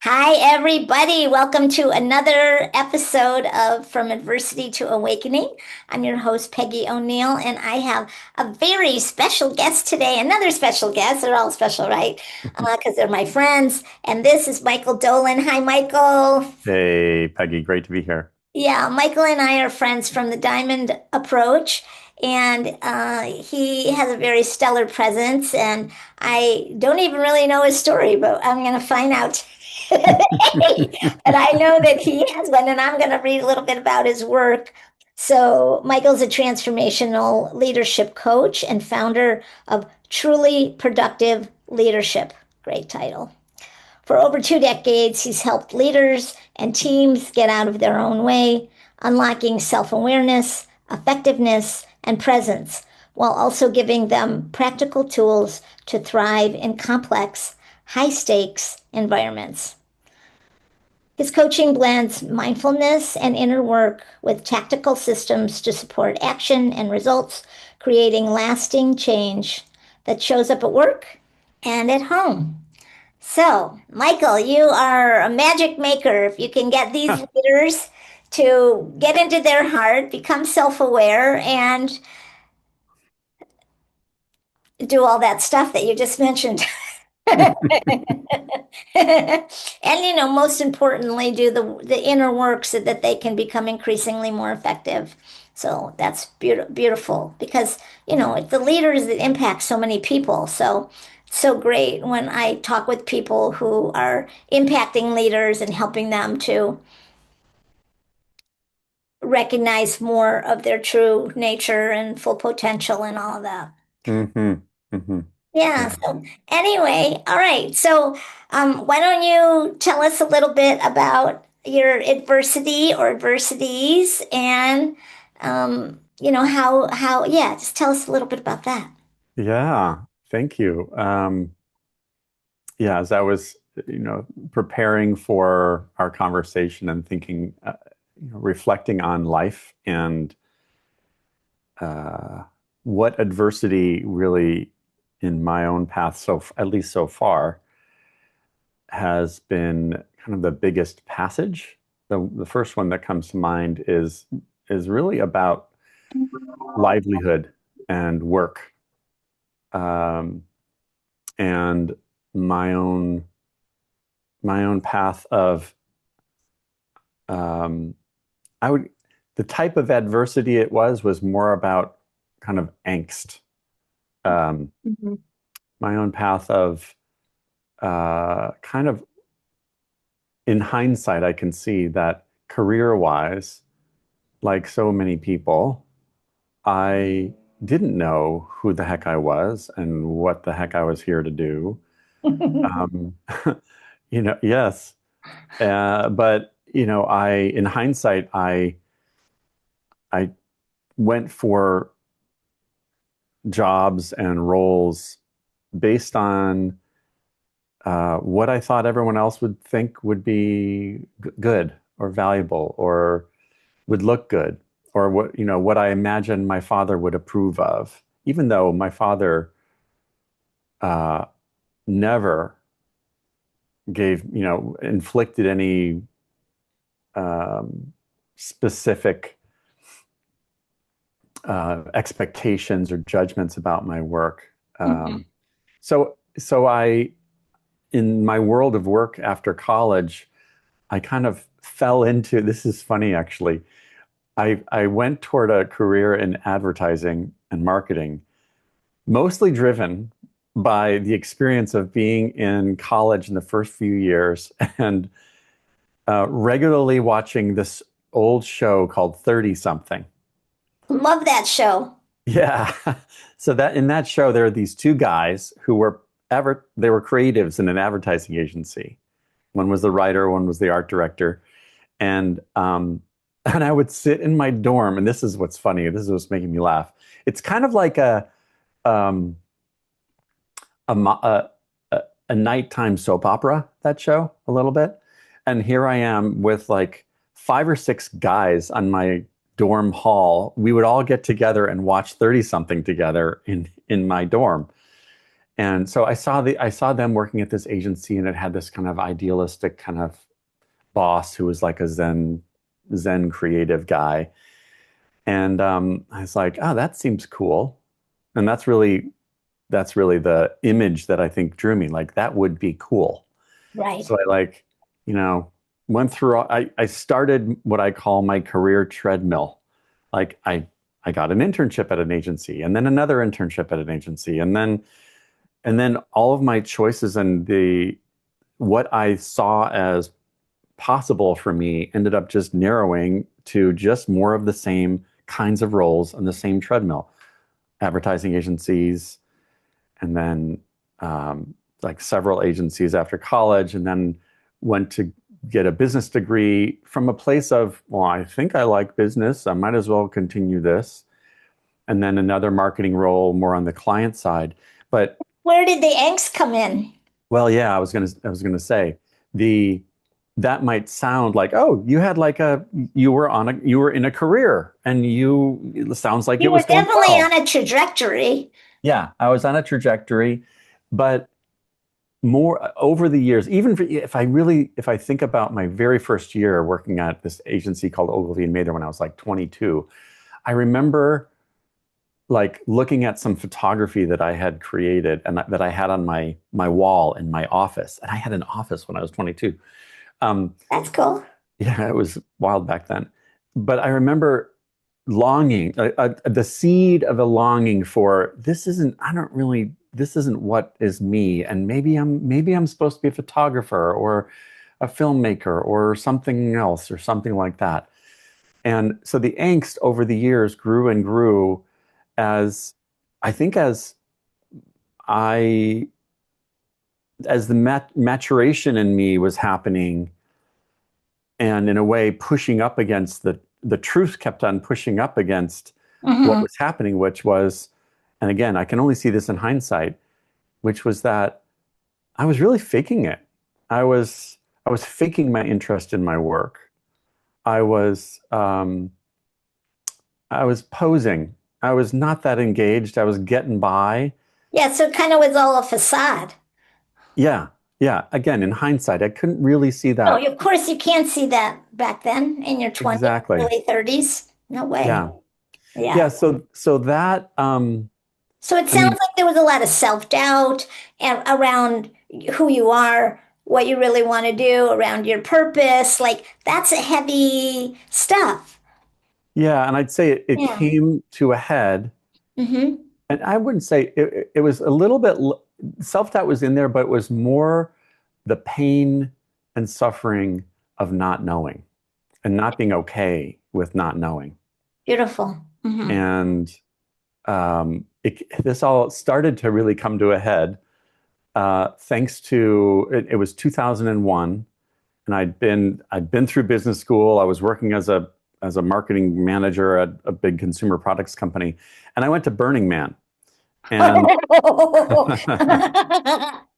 Hi, everybody. Welcome to another episode of From Adversity to Awakening. I'm your host, Peggy O'Neill, and I have a very special guest today. Another special guest. They're all special, right? Because they're my friends. And this is Michael Dolan. Hi, Michael. Hey, Peggy, great to be here. Yeah, Michael and I are friends from the Diamond Approach, and he has a very stellar presence. And I don't even really know his story, but I'm going to find out today. But I know that he has one, and I'm going to read a little bit about his work. So, Michael's a transformational leadership coach and founder of Truly Productive Leadership. Great title. For over 2 decades, he's helped leaders and teams get out of their own way, unlocking self awareness, effectiveness, and presence, while also giving them practical tools to thrive in complex, high stakes environments. His coaching blends mindfulness and inner work with tactical systems to support action and results, creating lasting change that shows up at work and at home. So, Michael, you are a magic maker. If you can get these leaders to get into their heart, become self-aware, and do all that stuff that you just mentioned. And most importantly, do the inner work so that they can become increasingly more effective. So that's beautiful because it's the leaders that impact so many people. So it's so great when I talk with people who are impacting leaders and helping them to recognize more of their true nature and full potential and all of that. hmm hmm Yeah. Yeah. So anyway, all right. So why don't you tell us a little bit about your adversity or adversities and how yeah, just tell us a little bit about that. Yeah. Thank you. Yeah, as I was, preparing for our conversation and thinking, reflecting on life and uh, what adversity really in my own path, so at least so far, has been kind of the biggest passage. The first one that comes to mind is really about livelihood and work, um, and my own my own path of um, I would the type of adversity it was more about kind of angst. Um, Mhm. my own path of kind of in hindsight, I can see that career-wise, like so many people, I didn't know who the heck I was and what the heck I was here to do. Um, yes. But in hindsight, I went for jobs and roles based on what I thought everyone else would think would be good or valuable or would look good or what I imagined my father would approve of, even though my father uh, never inflicted any specific expectations or judgments about my work. Mhm. So in my world of work after college, I kind of fell into, this is funny actually. I went toward a career in advertising and marketing, mostly driven by the experience of being in college in the first few years and regularly watching this old show called 30 something. Love that show. Yeah. So that in that show, there are these two guys who were they were creatives in an advertising agency. One was the writer, one was the art director. And and I would sit in my dorm, and this is what's funny. This is what's making me laugh. It's kind of like um, a, a nighttime soap opera, that show, a little bit. And here I am with like five or six guys on my dorm hall. We would all get together and watch 30 something together in my dorm. And so I saw them working at this agency, and it had this kind of idealistic kind of boss who was like a Zen creative guy. And I was like, oh, that seems cool. And that's really the image that I think drew me. Like that would be cool. Right. So I like, you know, went through, I started what I call my career treadmill. Like I got an internship at an agency and then another internship at an agency. And then all of my choices and what I saw as possible for me ended up just narrowing to just more of the same kinds of roles on the same treadmill. Advertising agencies, and then like several agencies after college, and then went to get a business degree from a place of, well, I think I like business. I might as well continue this. And then another marketing role more on the client side. But Where did the angst come in? well, yeah, I was gonna say the that might sound like, oh, you had like you were in a career and it sounds like it You were was going definitely well. on a trajectory. Yeah, I was on a trajectory, but more over the years, even if I think about my very first year working at this agency called Ogilvy and Mather when I was like 22, I remember like looking at some photography that I had created and that I had on my wall in my office. And I had an office when I was 22. Um, That's cool. yeah, it was wild back then. But I remember longing, the seed of a longing for this isn't what is me. And maybe I'm supposed to be a photographer or a filmmaker or something else or something like that. And so the angst over the years grew and grew as I think I, as the maturation in me was happening and in a way pushing up against the truth kept on pushing up against what Hmm. was happening, which was, and again, I can only see this in hindsight, which was that I was really faking it. I was faking my interest in my work. I was I was posing. I was not that engaged. I was getting by. Yeah, so it kind of was all a facade. Yeah, yeah. Again, in hindsight, I couldn't really see No, that of course you can't see that back then in your 20s, exactly. early 30s. No way. Yeah, Yeah. yeah. So that So it I sounds mean, like there was a lot of self-doubt and around who you are, what you really want to do, around your purpose. Like that's a heavy stuff. yeah, and I'd say it Yeah. came to a head, Hmm. and I wouldn't say it was a little bit self-doubt was in there, but it was more the pain and suffering of not knowing and not being okay with not knowing. Beautiful. Hmm. And this all started to really come to a head thanks to it was 2001, and I'd been through business school. I was working as a marketing manager at a big consumer products company, and I went to Burning Man, and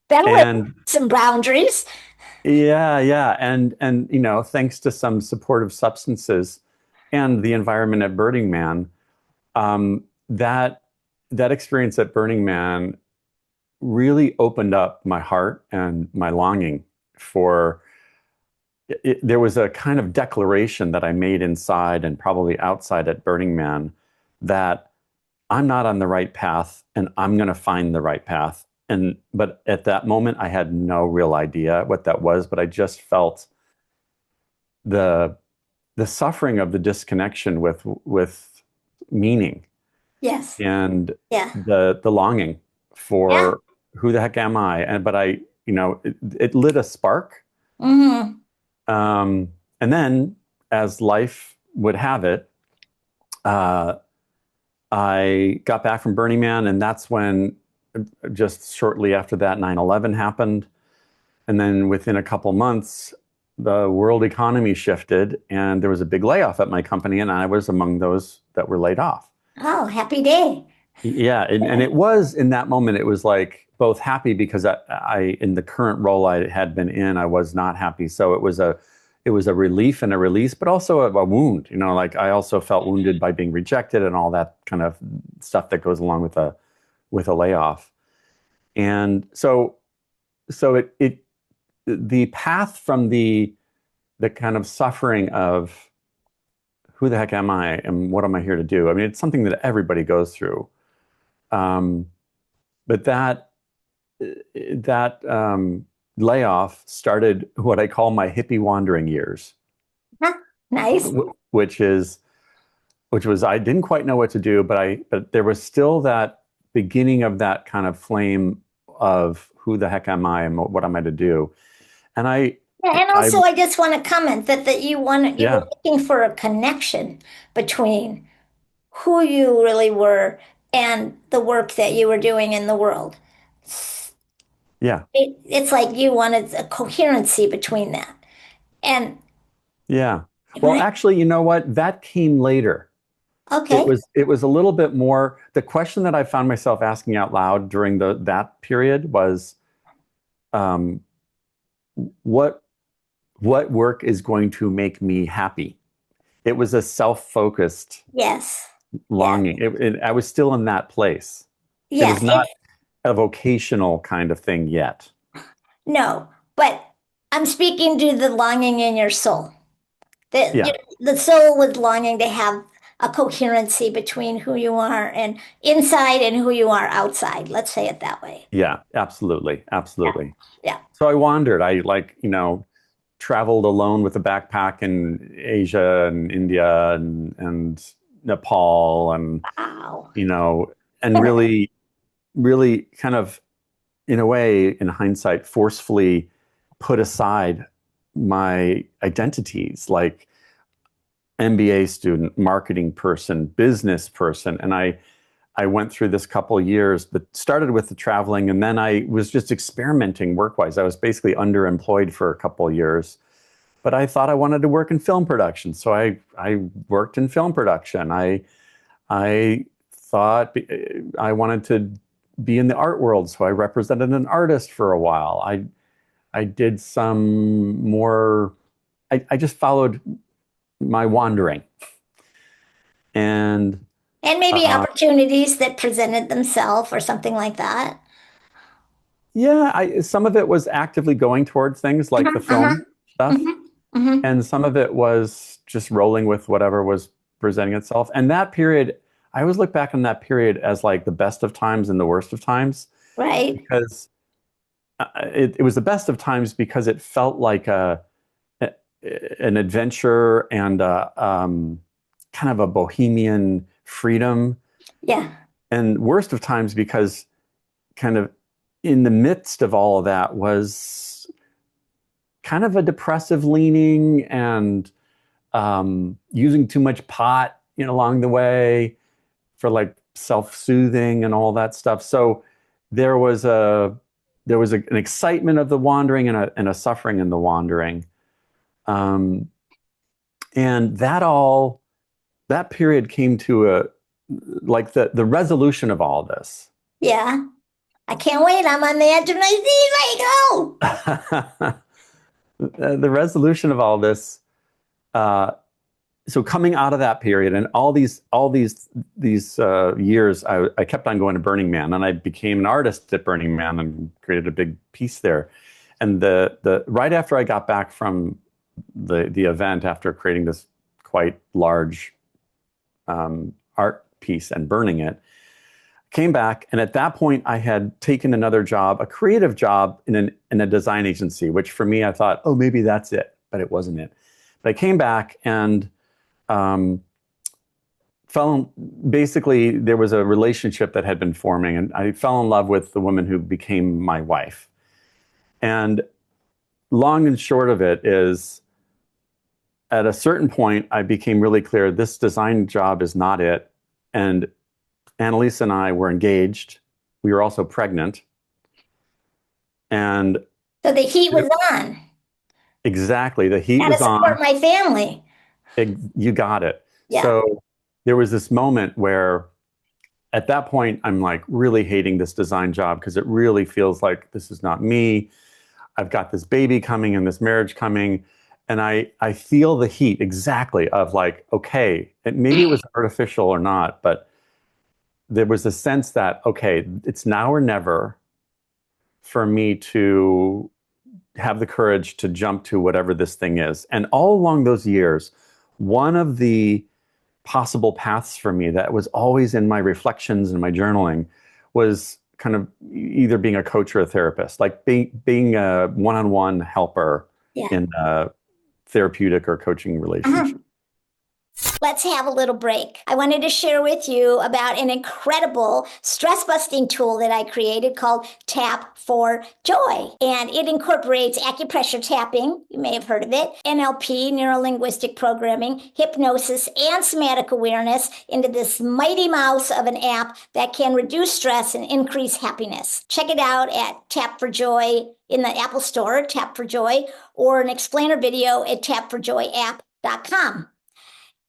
That'll have and some boundaries. yeah, yeah, and you know, thanks to some supportive substances and the environment at Burning Man, um, that that experience at Burning Man really opened up my heart and my longing for there was a kind of declaration that I made inside and probably outside at Burning Man that I'm not on the right path and I'm going to find the right path. And but at that moment I had no real idea what that was, but I just felt the the suffering of the disconnection with meaning Yes. and Yeah. the longing Yeah. for who the heck am I? And but I, you know, it lit a spark. Hmm. And then, as life would have it, uh, I got back from Burning Man, and that's when, just shortly after that, 9/11 happened. And then within a couple months, the world economy shifted, and there was a big layoff at my company, and I was among those that were laid off. Oh, happy day. Yeah, and it was in that moment, it was like both happy because in the current role I had been in, I was not happy. So it was a relief and a release, but also a wound. You know, like I also felt wounded by being rejected and all that kind of stuff that goes along with a layoff. And so the path from the kind of suffering of who the heck am I and what am I here to do? I mean, it's something that everybody goes through. Um, but that layoff started what I call my hippie wandering years, Huh? Nice. which is which was I didn't quite know what to do, but there was still that beginning of that kind of flame of who the heck am I and what am I to do? And Yeah, and I also I just want to comment that you were yeah, looking for a connection between who you really were and the work that you were doing in the world. yeah, It's like you wanted a coherency between that. And yeah. Well, right, actually, you know what? That came later. okay, It was a little bit more. The question that I found myself asking out loud during the that period was, um, what what work is going to make me happy? It was a self-focused yes, yes, longing. I was still in that place. It yes. was not a vocational kind of thing yet. No, but I'm speaking to the longing in your soul. Yeah, The soul was longing to have a coherency between who you are and inside and who you are outside. Let's say it that way. yeah, absolutely, Yeah, absolutely. yeah. So I wandered. I like, traveled alone with a backpack in Asia and India and Nepal and, Wow. you know, and really, really kind of, in a way, in hindsight, forcefully put aside my identities like MBA student, marketing person, business person. And I went through this couple years that started with the traveling, and then I was just experimenting work-wise. I was basically underemployed for a couple years, but I thought I wanted to work in film production, so I worked in film production. I thought I wanted to be in the art world, so I represented an artist for a while. I did some more. I just followed my wandering, and And maybe uh, opportunities that presented themselves or something like that. yeah, some of it was actively going toward things like the Uh-huh, uh-huh. film stuff, Hmm. Hmm. and some of it was just rolling with whatever was presenting itself. And that period, I always look back on that period as like the best of times and the worst of times Right. because it was the best of times because it felt like a an adventure and kind of a bohemian freedom, Yeah. and worst of times because kind of in the midst of all of that was kind of a depressive leaning and using too much pot along the way for like self-soothing and all that stuff. So there was a an excitement of the wandering and a suffering in the wandering. Um, and that period came to a like the resolution of all this. Yeah. I can't wait. I'm on the edge of my seat. Michael. The resolution of all this, uh, so coming out of that period and all these years, I kept on going to Burning Man, and I became an artist at Burning Man and created a big piece there. And the right after I got back from the event, after creating this quite large art piece and burning it, came back, and at that point I had taken another job, a creative job in a design agency, which for me I thought, oh, maybe that's it, but it wasn't it. But I came back and um, basically there was a relationship that had been forming, and I fell in love with the woman who became my wife. And long and short of it is, at a certain point, I became really clear this design job is not it. And Annalise and I were engaged. We were also pregnant. And So the heat was on. exactly, the heat Got to was support on. my family. You got it. Yeah. So there was this moment where at that point, I'm like really hating this design job because it really feels like this is not me. I've got this baby coming and this marriage coming. And I feel the heat exactly of like, okay, and maybe it was artificial or not, but there was a sense that, okay, it's now or never. for me to have the courage to jump to whatever this thing is. And all along those years, one of the possible paths for me that was always in my reflections and my journaling was kind of either being a coach or a therapist, like being a one-on-one helper Yeah. in a therapeutic or coaching relationship. Uh-huh. Let's have a little break. I wanted to share with you about an incredible stress busting tool that I created called Tap for Joy. And it incorporates acupressure tapping, you may have heard of it, NLP, neuro linguistic programming, hypnosis, and somatic awareness into this mighty mouse of an app that can reduce stress and increase happiness. Check it out at Tap for Joy in the Apple Store, Tap for Joy, or an explainer video at tapforjoyapp.com.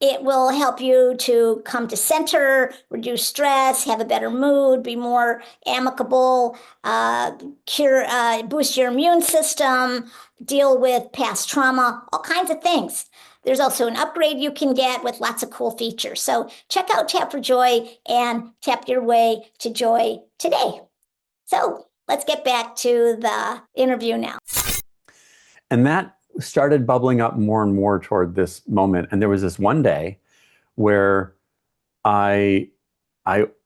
It will help you to come to center, reduce stress, have a better mood, be more amicable, boost your immune system, deal with past trauma, all kinds of things. There's also an upgrade you can get with lots of cool features. So check out Tap for Joy and tap your way to joy today. So let's get back to the interview now. And that started bubbling up more and more toward this moment. And there was this one day where I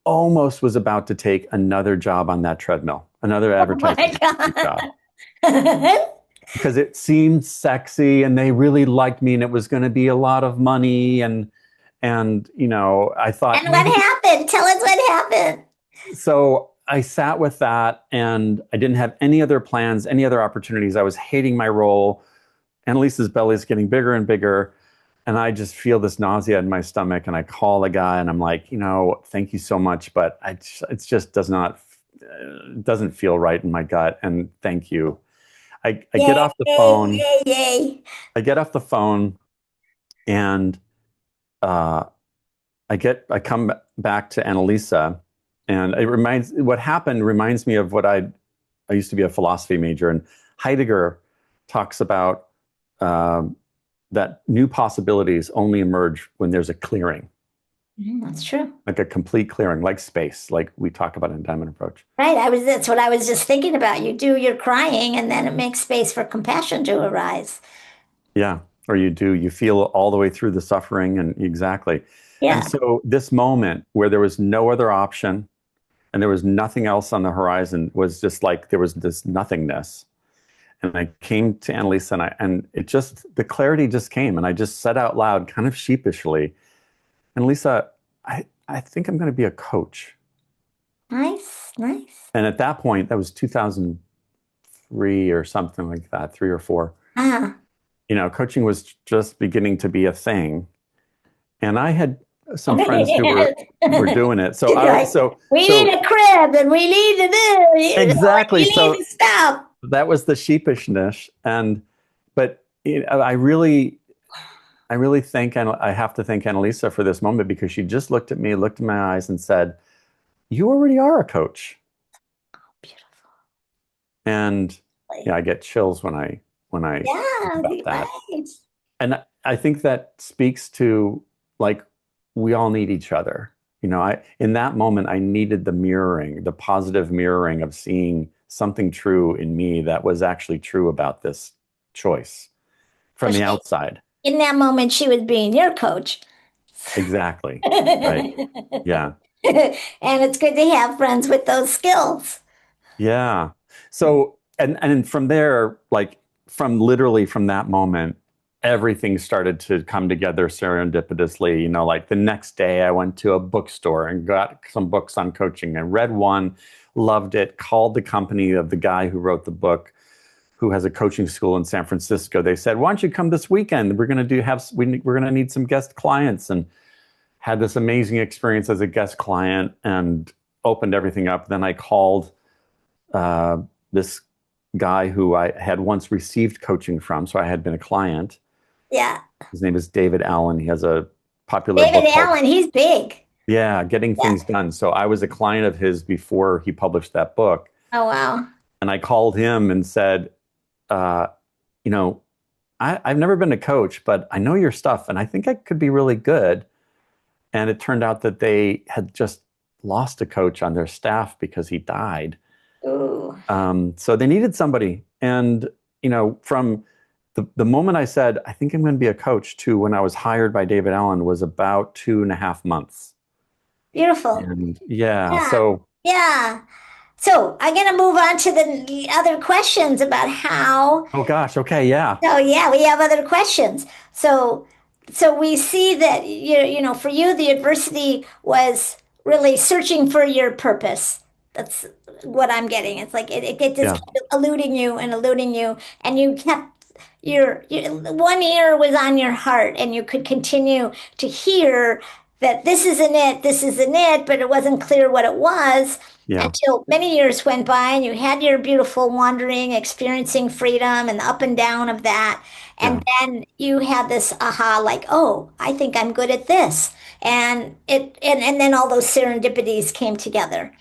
almost was about to take another job on that treadmill, another Oh my advertising job, God. because it seemed sexy and they really liked me and it was going to be a lot of money and I thought And what happened? Tell us what happened. so I sat with that and I didn't have any other plans, any other opportunities. I was hating my role. Annalise's belly is getting bigger and bigger. And I just feel this nausea in my stomach. And I call the guy and I'm like, thank you so much. But it just doesn't feel right in my gut. And thank you. I get off the phone. Yay. I get off the phone and uh, I come back to Annalisa. And what happened reminds me of I used to be a philosophy major. And Heidegger talks about that new possibilities only emerge when there's a clearing. That's true. Like a complete clearing, like space, like we talk about in Diamond Approach. Right. That's what I was just thinking about. You do your crying and then it makes space for compassion to arise. Yeah. Or you feel all the way through the suffering and exactly. Yeah. And so this moment where there was no other option and there was nothing else on the horizon was just like there was this nothingness. And I came to Annalisa and the clarity just came. And I just said out loud, kind of sheepishly, Annalisa, I think I'm going to be a coach. Nice. And at that point, that was 2003 or something like that, 3 or 4. Ah. Coaching was just beginning to be a thing. And I had some friends who were doing it. So we need a crib and we need to do exactly. We need to stop. That was the sheepishness. But I really think, and I have to thank Annalisa for this moment because she just looked at me, looked in my eyes and said, you already are a coach. Oh, beautiful. And I get chills when I think about that. Right. And I think that speaks to like, we all need each other. In that moment, I needed the positive mirroring of seeing something true in me that was actually true about this choice from the outside. In that moment, she was being your coach. Exactly. Right. Yeah. And it's good to have friends with those skills. Yeah. So, and from there, like literally from that moment, everything started to come together serendipitously. Like the next day I went to a bookstore and got some books on coaching. I read one, loved it, called the company of the guy who wrote the book, who has a coaching school in San Francisco. They said, why don't you come this weekend? We're going to need some guest clients, and had this amazing experience as a guest client and opened everything up. Then I called this guy who I had once received coaching from. So I had been a client. Yeah. His name is David Allen. He has a popular David book Allen, he's big. Yeah, Getting Things Done. So I was a client of his before he published that book. Oh, wow. And I called him and said, I've never been a coach, but I know your stuff and I think I could be really good. And it turned out that they had just lost a coach on their staff because he died. Ooh, So they needed somebody. And, from the moment I said, I think I'm going to be a coach to when I was hired by David Allen was about 2.5 months. beautiful. And yeah, Yeah. so, Yeah. So I'm going to move on to the other questions about how. oh gosh, okay, yeah, So yeah, we have other questions. So we see that for you, the adversity was really searching for your purpose. That's what I'm getting. It's like it just yeah, kept eluding you, and you kept your one ear was on your heart, and you could continue to hear that this isn't it, but it wasn't clear what it was yeah, until many years went by and you had your beautiful wandering, experiencing freedom and the up and down of that. And yeah, then you had this aha, like, oh, I think I'm good at this. And then all those serendipities came together,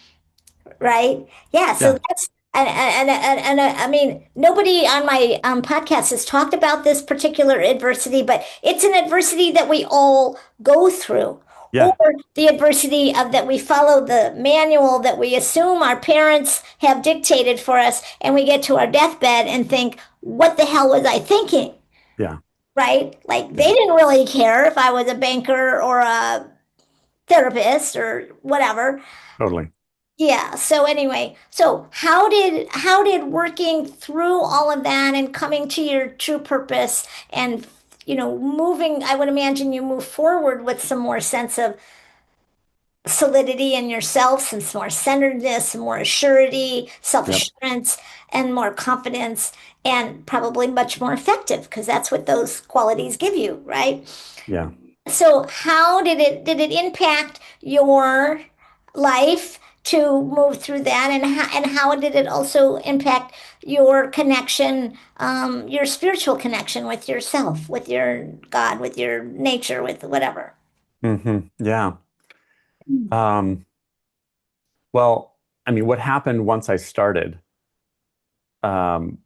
right? Yeah, so yeah, that's I mean, nobody on my podcast has talked about this particular adversity, but it's an adversity that we all go through, or yeah, the adversity of that we follow the manual that we assume our parents have dictated for us, and we get to our deathbed and think, "What the hell was I thinking?" yeah, Right? Like they yeah, didn't really care if I was a banker or a therapist or whatever. totally. Yeah. So anyway, so how did working through all of that and coming to your true purpose and moving, I would imagine you move forward with some more sense of solidity in yourself, some more centeredness, some more assurity, Yep, self-assurance, and more confidence, and probably much more effective because that's what those qualities give you, right? yeah. So how did it impact your life to move through that, and how did it also impact your connection, your spiritual connection with yourself, with your God, with your nature, with whatever? Yeah. Um, well, I mean, what happened once I started, um,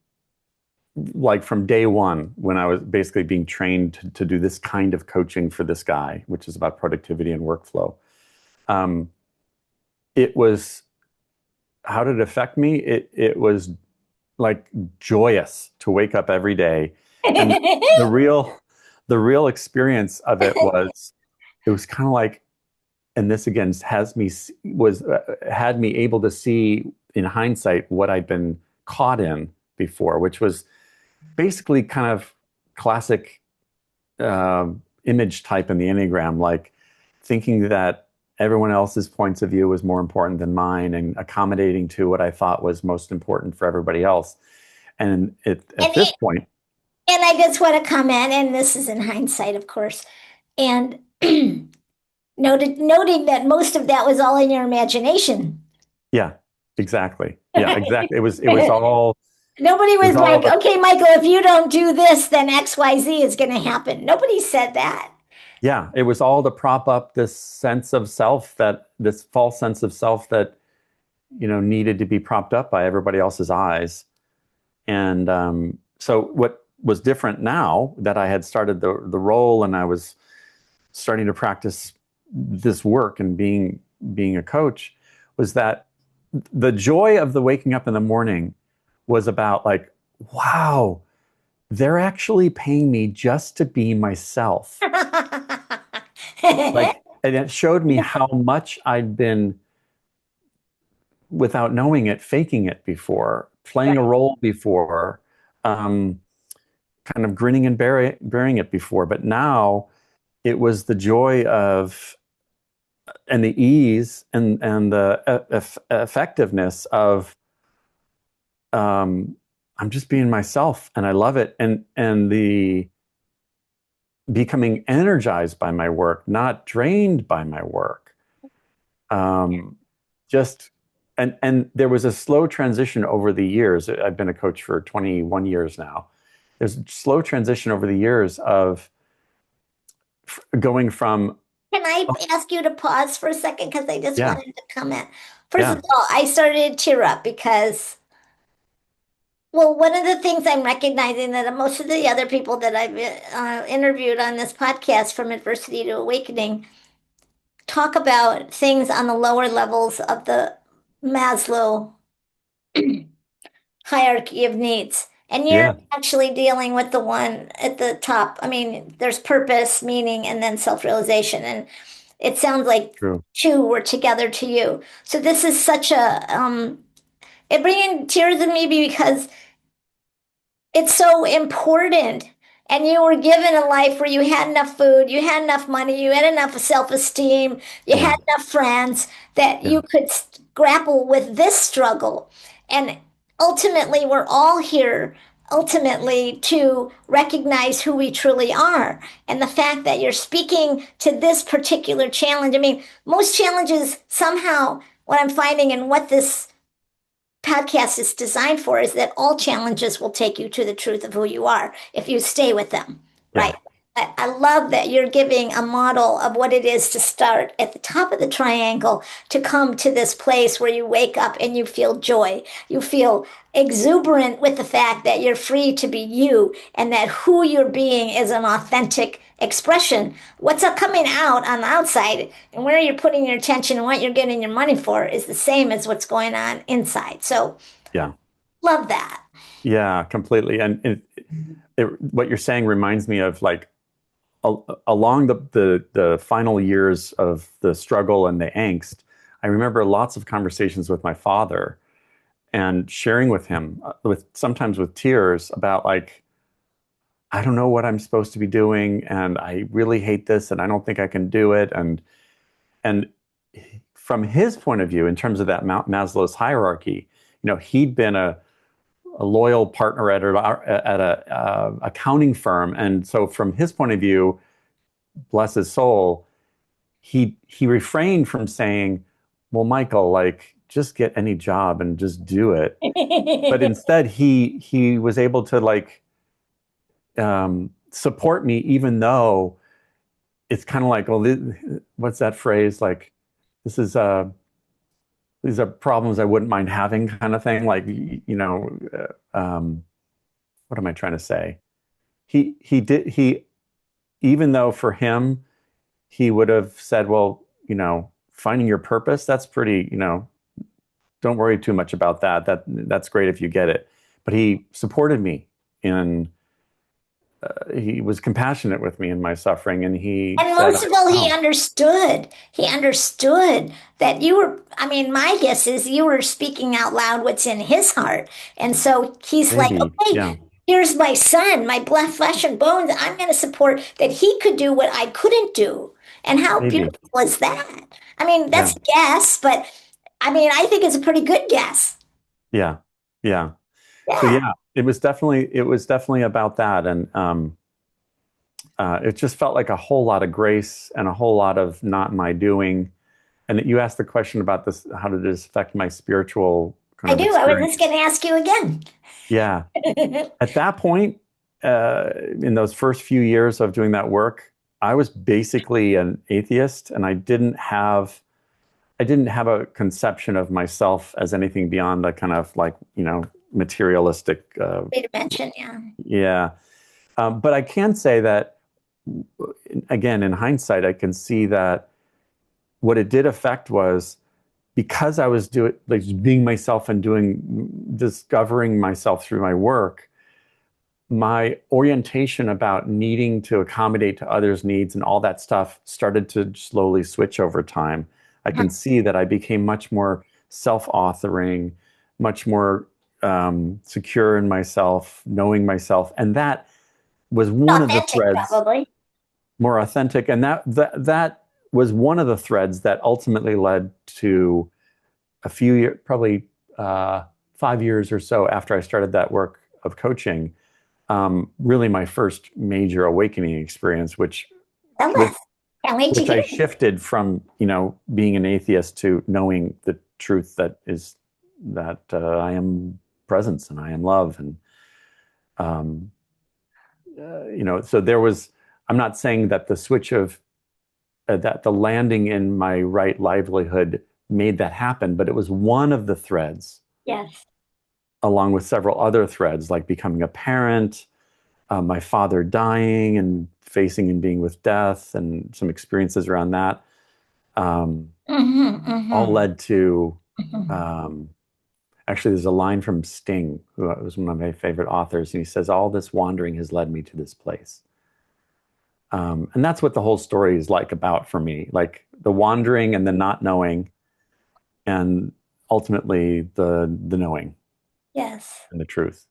like from day one, when I was basically being trained to do this kind of coaching for this guy, which is about productivity and workflow, um, it was, how did it affect me? It was like joyous to wake up every day. And the real the real experience of it was kind of like, and this again has me was had me able to see in hindsight what I'd been caught in before, which was basically kind of classic image type in the Enneagram, like thinking that everyone else's points of view was more important than mine and accommodating to what I thought was most important for everybody else. And at And this point, and I just want to comment, and this is in hindsight, of course, and noting that most of that was all in your imagination. yeah, exactly. Yeah, exactly. Nobody it was was all like, the okay, Michael, if you don't do this, then XYZ is going to happen. Nobody said that. yeah, it was all to prop up this sense of self, that this false sense of self that, needed to be propped up by everybody else's eyes. And so what was different now that I had started the role and I was starting to practice this work and being a coach was that the joy of the waking up in the morning was about like, wow, they're actually paying me just to be myself. Like, and it showed me how much I'd been, without knowing it, faking it before, playing a Right. role before, um, kind of grinning and bearing it before. But now it was the joy of, and the ease and the effectiveness of, um, I'm just being myself and I love it. And the becoming energized by my work, not drained by my work. Um, just and there was a slow transition over the years. I've been a coach for 21 years now. There's a slow transition over the years of going from, Can I oh, ask you to pause for a second? Because I just yeah, wanted to comment. First of yeah, all, I started to tear up because, well, one of the things I'm recognizing that most of the other people that I've interviewed on this podcast, From Adversity to Awakening, talk about things on the lower levels of the Maslow hierarchy of needs. And you're Yeah, actually dealing with the one at the top. I mean, there's purpose, meaning, and then self-realization. And it sounds like true. two were together to you. So this is such it bringing tears in me because it's so important. And you were given a life where you had enough food, you had enough money, you had enough self-esteem, you had Yeah, enough friends that yeah, you could grapple with this struggle. And ultimately, we're all here ultimately to recognize who we truly are. And the fact that you're speaking to this particular challenge, I mean, most challenges somehow, what I'm finding and what this podcast is designed for is that all challenges will take you to the truth of who you are if you stay with them, yeah, right? I love that you're giving a model of what it is to start at the top of the triangle to come to this place where you wake up and you feel joy. You feel exuberant with the fact that you're free to be you and that who you're being is an authentic expression. What's coming out on the outside and where you're putting your attention and what you're getting your money for is the same as what's going on inside. So, yeah, love that. yeah, completely. And what you're saying reminds me of like along the final years of the struggle and the angst. I remember lots of conversations with my father and sharing with him, with sometimes with tears, about like, I don't know what I'm supposed to be doing, and I really hate this, and I don't think I can do it. And from his point of view, in terms of that Mount Maslow's hierarchy, he'd been a loyal partner at a accounting firm, and so from his point of view, bless his soul, he refrained from saying, "Well, Michael, like just get any job and just do it." But instead, he was able to like support me, even though it's kind of like, well, what's that phrase? Like, this is these are problems I wouldn't mind having, kind of thing. Like, what am I trying to say? He even though for him he would have said, well, finding your purpose, that's pretty, don't worry too much about that. That's great if you get it. But he supported me in he was compassionate with me in my suffering, and he And said, most of all, he "Oh, understood. He understood that you were, I mean, my guess is you were speaking out loud what's in his heart. And so he's like, maybe, okay, yeah, here's my son, my blood, flesh, and bones. I'm going to support that he could do what I couldn't do. And how maybe, beautiful is that? I mean, yeah, that's a guess, but I mean, I think it's a pretty good guess. yeah, yeah." So Yeah. yeah, it was definitely about that, and it just felt like a whole lot of grace and a whole lot of not my doing. And you asked the question about this, how did this affect my spiritual kind I of do. I was just going experience? to ask you again. Yeah. At that point, in those first few years of doing that work, I was basically an atheist, and I didn't have a conception of myself as anything beyond a kind of like, materialistic, Free to mention, yeah. yeah. But I can say that, again, in hindsight, I can see that what it did affect was, because I was doing like being myself and discovering myself through my work, my orientation about needing to accommodate to others' needs and all that stuff started to slowly switch over time. I can see that I became much more self-authoring, much more secure in myself, knowing myself, and that was one of the Authentic, threads, probably. more authentic, and that was one of the threads that ultimately led to a few years, probably 5 years or so after I started that work of coaching, really my first major awakening experience, Tell with us. Can't wait to which hear I it. shifted from being an atheist to knowing the truth that is that I am presence and I am love, and um, so there was. I'm not saying that the switch of that the landing in my right livelihood made that happen, but it was one of the threads, Yes. along with several other threads, like becoming a parent, my father dying and facing and being with death, and some experiences around that, um, Mm-hmm, all mm-hmm, led to mm-hmm. um, Actually, there's a line from Sting, who was one of my favorite authors, and he says, "All this wandering has led me to this place." And that's what the whole story is like about for me, like the wandering and the not knowing, and ultimately the knowing Yes. and the truth.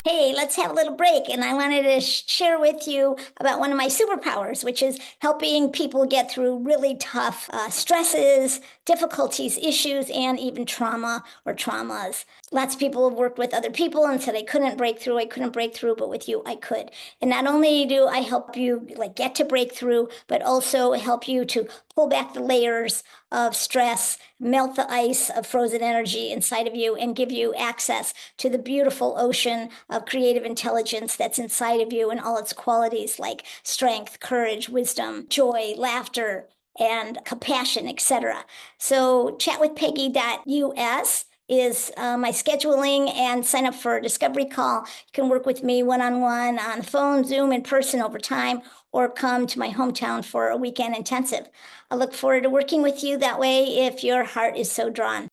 Hey, let's have a little break. And I wanted to share with you about one of my superpowers, which is helping people get through really tough stresses, difficulties, issues, and even trauma or traumas. Lots of people have worked with other people and said, I couldn't break through, but with you, I could. And not only do I help you like get to break through, but also help you to pull back the layers of stress, melt the ice of frozen energy inside of you, and give you access to the beautiful ocean of creative intelligence that's inside of you and all its qualities like strength, courage, wisdom, joy, laughter, and compassion, etc. So chatwithpeggy.us is my scheduling, and sign up for a discovery call. You can work with me one-on-one on phone, Zoom, in person over time, or come to my hometown for a weekend intensive. I look forward to working with you that way if your heart is so drawn.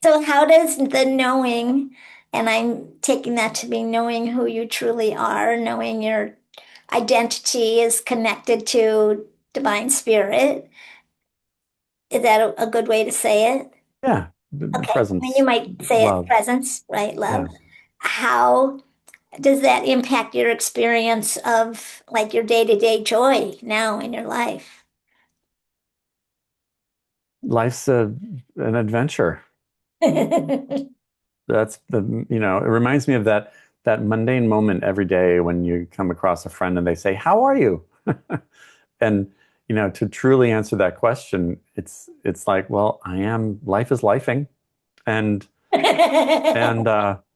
So, how does the knowing, and I'm taking that to be knowing who you truly are, knowing your identity is connected to divine spirit, is that a good way to say it? Yeah, the Okay. I mean, you presence, might say it love. presence, right? Yeah, Love. How does that impact your experience of like your day-to-day joy now in your life? life's an adventure. That's it reminds me of that mundane moment every day when you come across a friend and they say, "How are you?" And to truly answer that question, it's like, well, life is lifing, and and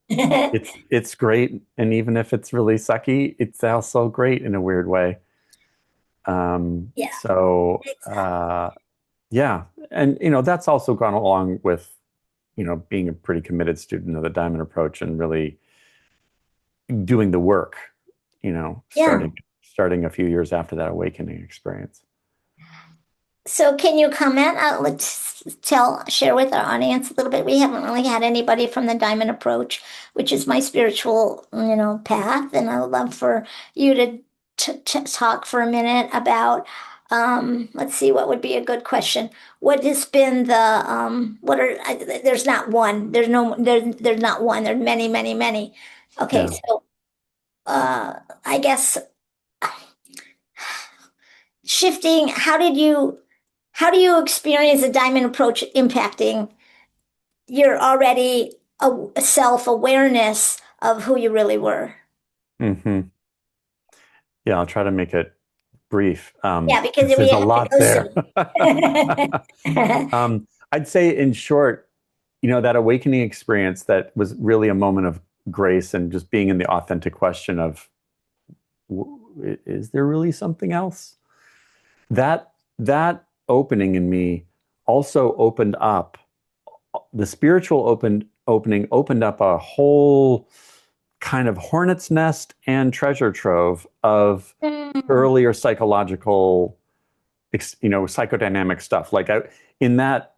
it's great. And even if it's really sucky, it's also great in a weird way. Yeah, So exactly. yeah, and that's also gone along with being a pretty committed student of the Diamond Approach and really doing the work, Yeah. starting a few years after that awakening experience. So can you comment? Share with our audience a little bit. We haven't really had anybody from the Diamond Approach, which is my spiritual, path, and I would love for you to talk for a minute about. Let's see, what would be a good question? What has been the what are there's not one. There's not one. There's many, many, many. Okay, Yeah. so I guess shifting. How do you experience the Diamond Approach impacting your already self-awareness of who you really were? hmm Yeah, I'll try to make it brief, Yeah, because because we there's a have to lot go there. soon. I'd say, in short, that awakening experience that was really a moment of grace and just being in the authentic question of, is there really something else? That opening in me also opened up the spiritual opening opened up a whole kind of hornet's nest and treasure trove of Mm, earlier psychological, psychodynamic stuff. Like in that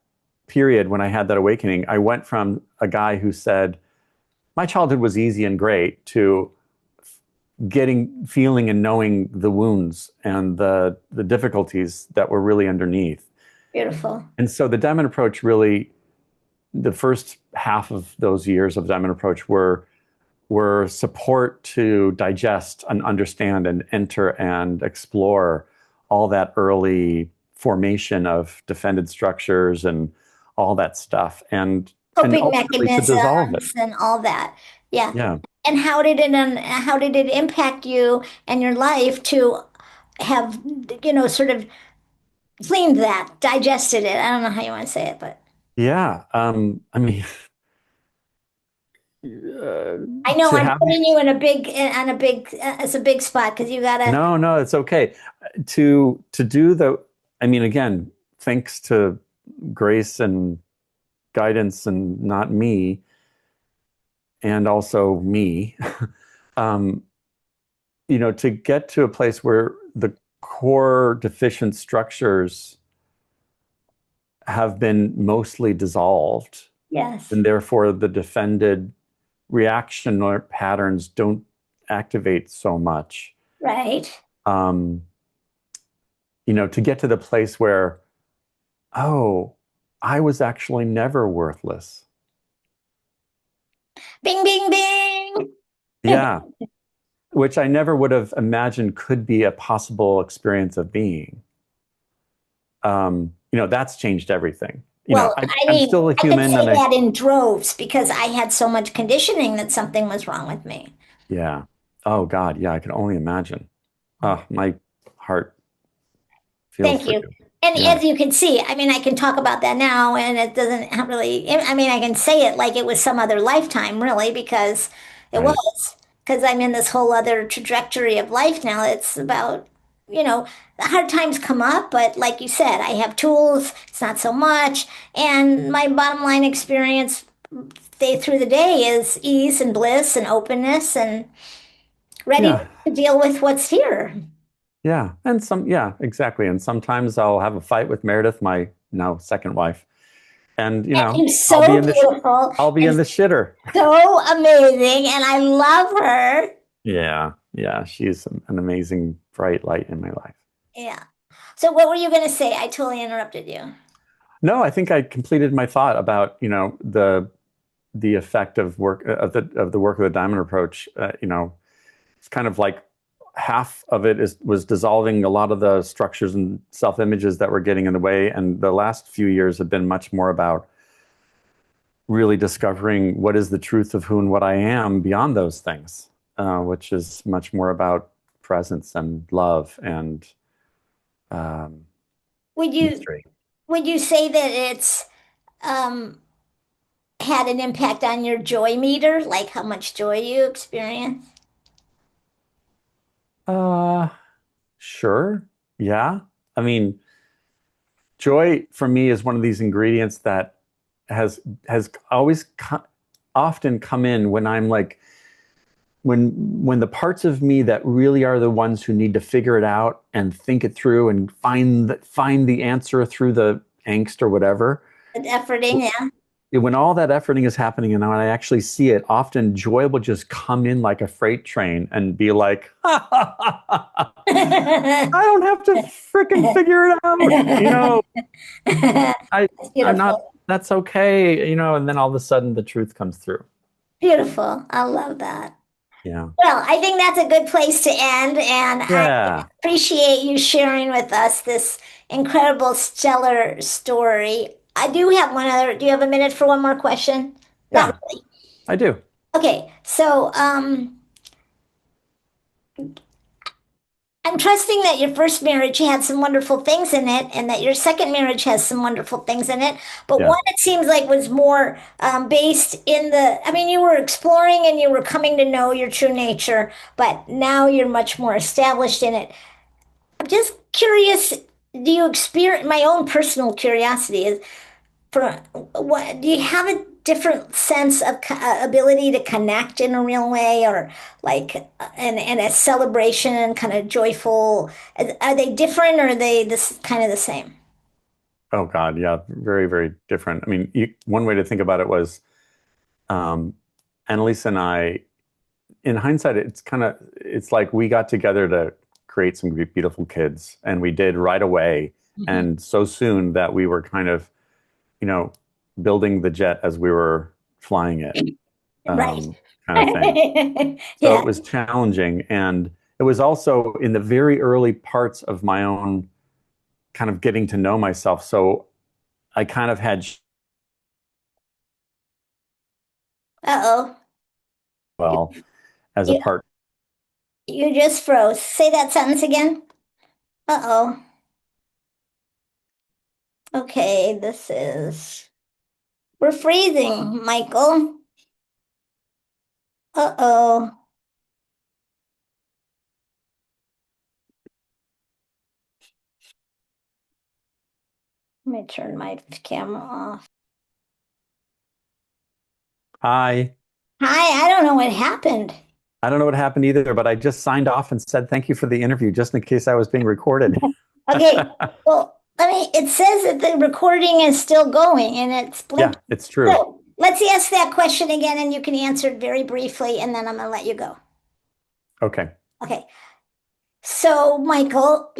period when I had that awakening, I went from a guy who said my childhood was easy and great to feeling and knowing the wounds and the difficulties that were really underneath. beautiful. And so the Diamond Approach really, the first half of those years of Diamond Approach were support to digest and understand and enter and explore all that early formation of defended structures and all that stuff, and Coping ultimately to dissolve it. mechanisms and all that. Yeah. Yeah. And how did it impact you and your life to have, sort of cleaned that, digested it? I don't know how you want to say it, but Yeah. I mean, uh, I know to I'm have putting you in it's a big spot because you gotta. no, it's okay. To do I mean, again, thanks to grace and guidance and not me, and also me, um, to get to a place where the core deficient structures have been mostly dissolved, Yes. and therefore the defended reaction or patterns don't activate so much. Right. Um, to get to the place where, oh, I was actually never worthless. Bing, bing, bing. Yeah, which I never would have imagined could be a possible experience of being. That's changed everything. Well, I I'm mean, still a I could human, say and that in droves because I had so much conditioning that something was wrong with me. yeah. Oh God, yeah, I can only imagine. Oh, my heart feels Thank for you. you. And Yeah, as you can see, I mean, I can talk about that now, and it doesn't really, I mean, I can say it like it was some other lifetime, really, because it right. was, because I'm in this whole other trajectory of life now. It's about, you know, the hard times come up, but like you said, I have tools, it's not so much. And my bottom line experience day through the day is ease and bliss and openness and ready Yeah, to deal with what's here. yeah. Yeah, exactly. And sometimes I'll have a fight with Meredith, my now second wife, and She's I'll be so in beautiful I'll be and in the shitter. so amazing, and I love her. Yeah, yeah. She's an amazing bright light in my life. Yeah. So, what were you going to say? I totally interrupted you. No, I think I completed my thought about, the effect of work of the work of the diamond approach. It's kind of like half of it was dissolving a lot of the structures and self-images that were getting in the way, and the last few years have been much more about really discovering what is the truth of who and what I am beyond those things, which is much more about presence and love and um, Would you mystery. would you say that it's um, had an impact on your joy meter, like how much joy you experience? Uh, sure. Yeah. I mean, joy for me is one of these ingredients that has always often come in when I'm like when the parts of me that really are the ones who need to figure it out and think it through and find the answer through the angst or whatever. The efforting, yeah. When all that efforting is happening and when I actually see it, often joy will just come in like a freight train and be like, I don't have to freaking figure it out. I That's I'm not, beautiful. that's okay, and then all of a sudden the truth comes through. Beautiful. I love that. Yeah. Well, I think that's a good place to end, and I Yeah. appreciate you sharing with us this incredible, stellar story. I do have one other. Do you have a minute for one more question? Not Yeah, really. I do. Okay, so I'm trusting that your first marriage had some wonderful things in it, and that your second marriage has some wonderful things in it. But Yeah. one, it seems like, was more based in the. I mean, you were exploring and you were coming to know your true nature, but now you're much more established in it. I'm just curious, do you experience, my own personal curiosity is for what, do you have a different sense of ability to connect in a real way, or like and a celebration and kind of joyful, are they different, or are they this kind of the same? Oh God, yeah, very, very different. I mean, one way to think about it was, um, Annalise and I, in hindsight, it's like we got together to create some beautiful kids, and we did right away, Mhm. and so soon that we were kind of, you know, building the jet as we were flying it, Right. um, kind of thing. So Yeah. it was challenging, and it was also in the very early parts of my own kind of getting to know myself. So I kind of had Uh-oh. well as a You, part. you just froze. Say that sentence again. Uh-oh. Okay, we're freezing, Michael. Uh-oh. Let me turn my camera off. Hi. Hi, I don't know what happened. I don't know what happened either, but I just signed off and said thank you for the interview just in case I was being recorded. Okay, well, it says that the recording is still going and it's Yeah, blinking. it's true. Good. let's ask that question again and you can answer it very briefly and then I'm going to let you go. Okay. Okay. So, Michael,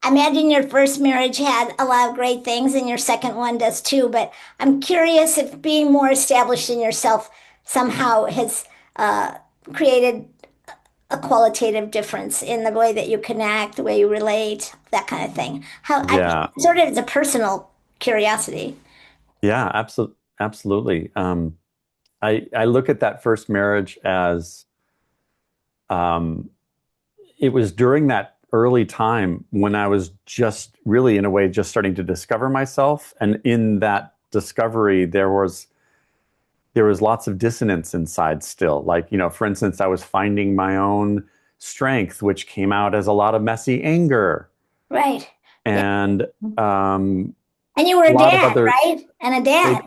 I imagine your first marriage had a lot of great things and your second one does too, but I'm curious if being more established in yourself somehow has uh, created a qualitative difference in the way that you connect, the way you relate, that kind of thing. How I Yeah. sort of it's a personal curiosity. Yeah, absolutely. I look at that first marriage as um, it was during that early time when I was just really, in a way, just starting to discover myself. And in that discovery, there was lots of dissonance inside still. Like, for instance, I was finding my own strength, which came out as a lot of messy anger Right. Yeah. and um, And you were a a lot of dad, other right? And a dad.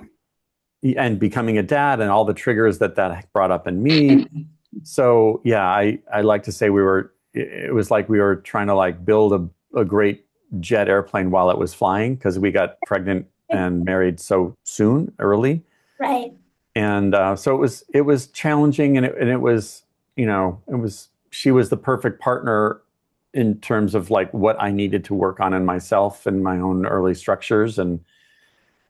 it, and becoming a dad and all the triggers that brought up in me. So yeah, I like to say it was like we were trying to like build a great jet airplane while it was flying because we got pregnant and married so soon, early. Right. And so it was challenging and it was, she was the perfect partner in terms of like what I needed to work on in myself and my own early structures. And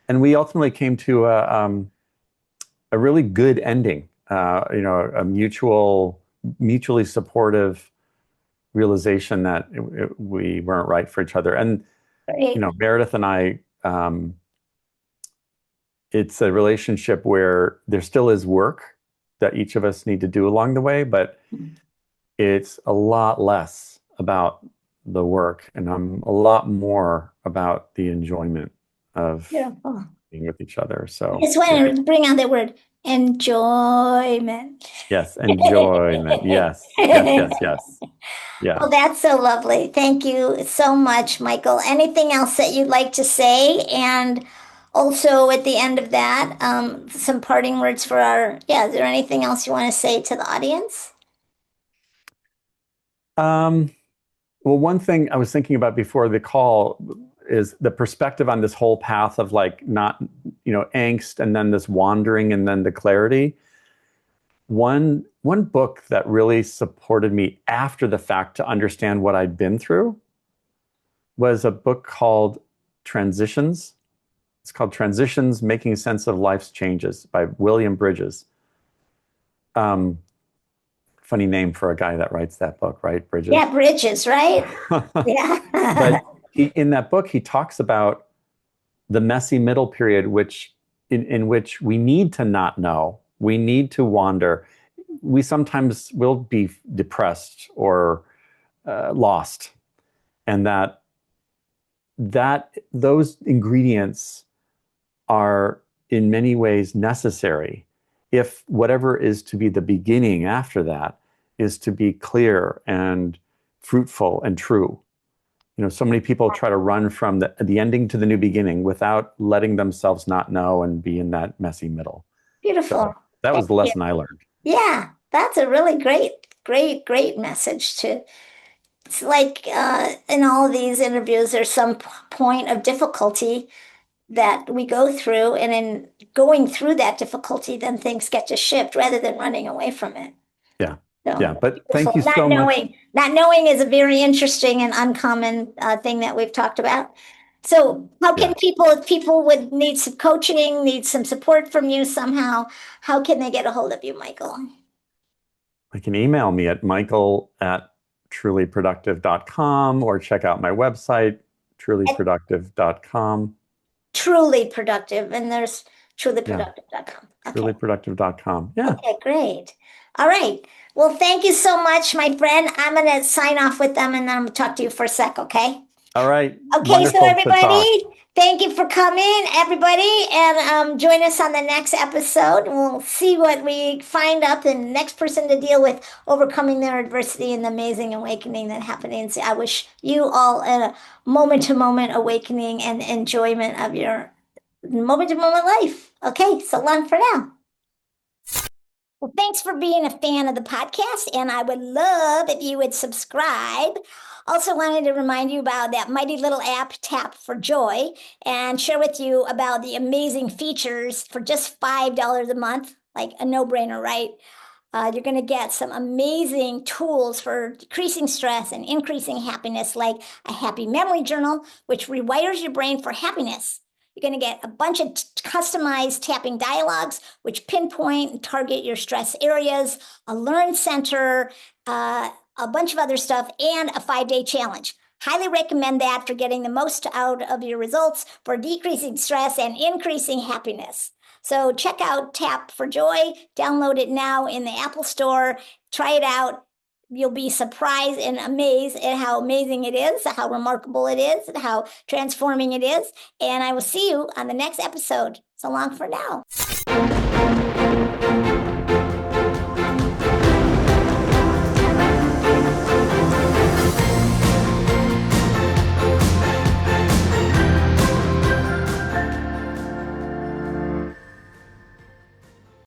we ultimately came to a really good ending, a mutually supportive realization that we weren't right for each other. And, Right. Meredith and I, it's a relationship where there still is work that each of us need to do along the way, but it's a lot less about the work and I'm a lot more about the enjoyment of Beautiful. being with each other. I So just yeah. want to bring out that word enjoyment. Yes, enjoyment. Yes, yes, yes, yes. Yeah. Well, that's so lovely. Thank you so much, Michael. Anything else that you'd like to say? And also at the end of that, some parting words for is there anything else you want to say to the audience? Um, well, one thing I was thinking about before the call is the perspective on this whole path of like not, angst and then this wandering and then the clarity. One book that really supported me after the fact to understand what I'd been through was a book called Transitions. It's called Transitions: Making Sense of Life's Changes by William Bridges. Um, Funny name for a guy that writes that book, right? Yeah, Bridges. bridges, right? Yeah. But in that book, he talks about the messy middle period, which in which we need to not know, we need to wander. We sometimes will be depressed or lost, and that those ingredients are in many ways necessary if whatever is to be the beginning after that is to be clear and fruitful and true. So many people try to run from the ending to the new beginning without letting themselves not know and be in that messy middle. Beautiful. So that Thank was the you. lesson I learned. Yeah, that's a really great message to. It's like in all of these interviews, there's some point of difficulty that we go through, and in going through that difficulty, then things get to shift rather than running away from it. Yeah. So Yeah. But thank beautiful. you so much. Not knowing is a very interesting and uncommon thing that we've talked about. So, how can Yeah. people, if people would need some coaching, need some support from you somehow, how can they get a hold of you, Michael? They can email me at michael@trulyproductive.com or check out my website, trulyproductive.com. Truly Productive, and there's Yeah. trulyproductive.com. Okay. Trulyproductive.com. Yeah. Okay, great. All right. Well, thank you so much, my friend. I'm going to sign off with them and then I'm going to talk to you for a sec, okay? All right. Okay, so Wonderful to talk. everybody, thank you for coming, everybody, and join us on the next episode. We'll see what we find out the next person to deal with overcoming their adversity and the amazing awakening that happens. I wish you all a moment to moment awakening and enjoyment of your moment to moment life. Okay, so long for now. Well, thanks for being a fan of the podcast, and I would love if you would subscribe Also, wanted to remind you about that mighty little app, Tap for Joy, and share with you about the amazing features for just $5 a month, like a no brainer, right? You're going to get some amazing tools for decreasing stress and increasing happiness, like a happy memory journal, which rewires your brain for happiness. You're going to get a bunch of customized tapping dialogues, which pinpoint and target your stress areas, a learn center, a bunch of other stuff, and a 5-day challenge. Highly recommend that for getting the most out of your results for decreasing stress and increasing happiness. So check out Tap for Joy. Download it now in the Apple Store. Try it out. You'll be surprised and amazed at how amazing it is, how remarkable it is, and how transforming it is. And I will see you on the next episode. So long for now.